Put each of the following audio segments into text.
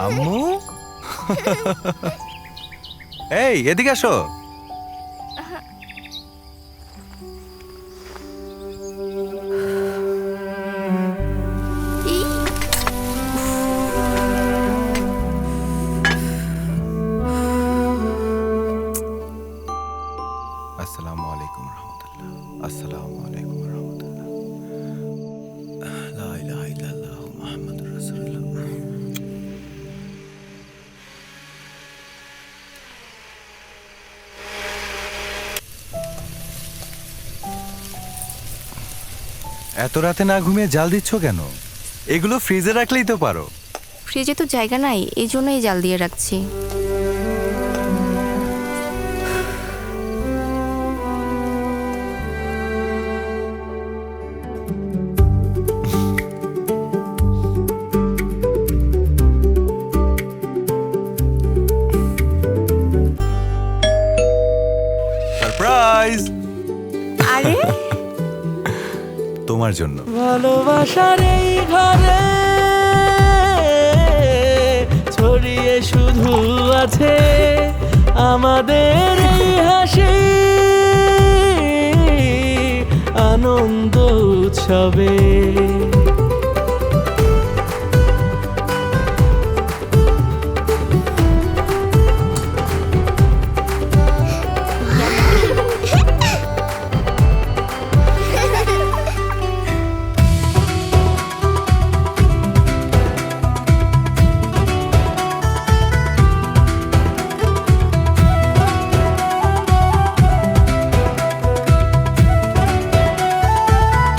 আম্মু এই এদিকে আসো। আসসালামু আলাইকুম রহমতুল্লাহ। আসসালামু আলাইকুম রহমতুল্লাহ। লা ইলাহা ইল্লাল্লাহ মুহাম্মাদুর রাসূলুল্লাহ। এত রাতে না ঘুমিয়ে জাল দিচ্ছ কেন? এগুলো ফ্রিজে রাখলেই তো পারো। ফ্রিজে তো জায়গা নাই, এই জন্যই জাল দিয়ে রাখছি। সারপ্রাইজ আরে তোমার জন্য। ভালোবাসার এই ঘরে ছড়িয়ে শুধু আছে আমাদের এই হাসি, আনন্দ উৎসবে।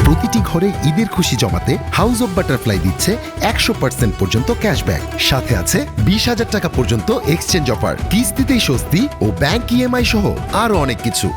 প্রতিটি ঘরে ঈদের খুশি জমাতে হাউস অব বাটারফ্লাই দিচ্ছে 100% পর্যন্ত ক্যাশব্যাক, সাথে আছে 20,000 টাকা পর্যন্ত এক্সচেঞ্জ অফার, কিস্তিতেই স্বস্তি ও ব্যাংক ইএমআই সহ আরো অনেক কিছু।